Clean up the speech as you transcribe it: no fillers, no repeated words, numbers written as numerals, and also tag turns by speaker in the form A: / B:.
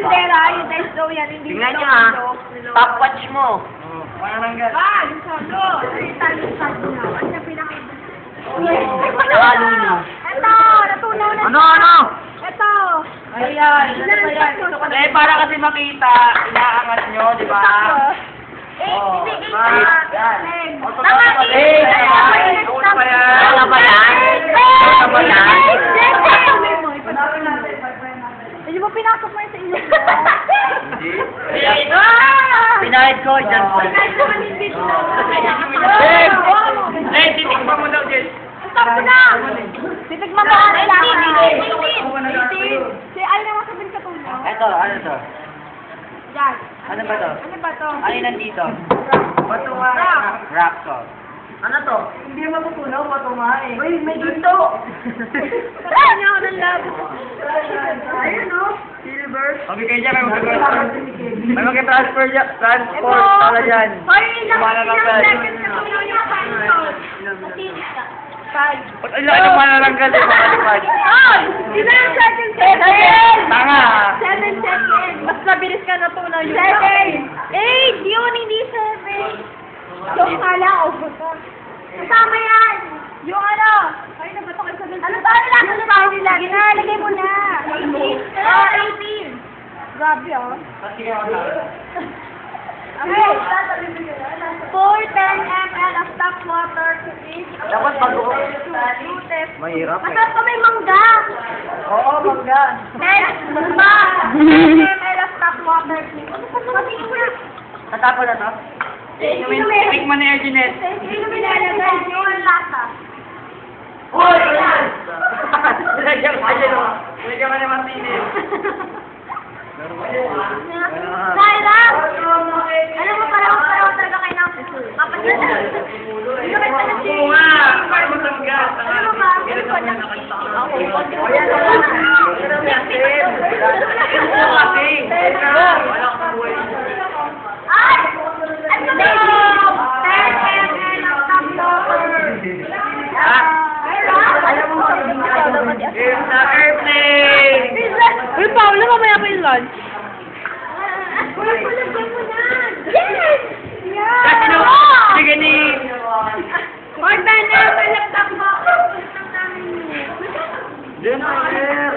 A: Pera, yung dice daw yan, hindi
B: Tingnan niyo ah. Top watch mo.
C: Panananggal.
A: Ah, yung solo. Yung solo na. Ano yung pinaka...
B: Nakaluno.
A: Ito, natunaw na.
B: Ano?
A: Ito.
C: Ayan. Ano ba yan? Eh, para kasi makita, inaangat nyo, di ba? Oh,
B: Yan.
A: Tama,
B: Eh,
C: Una pa yan.
B: Tama ba yan? Tama ba yan?
A: Hindi mo pinasok mo yun sa iyo.
B: Hindi. Pinahid ko dyan.
C: Eh, titikman mo daw, Jess.
A: Stop ko na! Titigman mo ang kailangan. Si Al naman sabihin ka tulong.
B: Eto, ano to?
A: Yan.
B: Ano ba to?
A: Ano ba to?
B: Ano yung nandito?
C: Patunga.
B: Rock to.
C: Ano to? Hindi matutunaw, patunga eh. Uy, may ginto!
A: Kaya niya ako ng love.
C: Ayun o. Silver. Okay kayo dyan, may mag-transfer. May mag-transfer dyan. Transport pala dyan.
A: Hoy, ilang
C: Manananggal.
A: seconds na tulong yung final. Five.
C: Ba't ang laki ng manananggal yung mga lipad?
A: Oh! Ilang seconds? 7!
C: Tanga!
A: 7 seconds. Mas mabilis ka na tunaw yun. 7! 8! Yun, hindi 7. Yung kala ko. Kasama yan! Yung ano? Ay, nabato kayo sa dun. Ano ba? Ano ba nila? Ginalagay mo na. 18. Oh, 18. Grabe oh. Okay. Pour 10 ml of tap water to each.
B: Dapat bago.
C: Mahirap eh.
A: Masarap pa may mangga.
C: Oo, mangga.
A: Next, ba? 10 ml of tap water, please. Pati ko na.
B: Natapon na to?
C: Tikman ni Erginet.
A: Sino binalagay yung lasa?
C: Hoy! Lagyan ka dyan o. Lagyan ka ni Martinez.
A: Tyra! Alam mo, parang talaga kayo ng kapatid na. Hindi kayo pala si...
C: Oo nga! Parang matangga.
A: Ano mo ba? Ano ko na? Okay.
C: Wala kang buhay.
A: Ay! Ano ba? 10 ml of tap water. Alam mo,
C: It's the airplane!
A: Uy, Paolo, mamaya pa yung lunch. Wala mo na. Yes!
C: Kasi no, sige ni...
A: Or na, malaptop mo.
C: Dinner!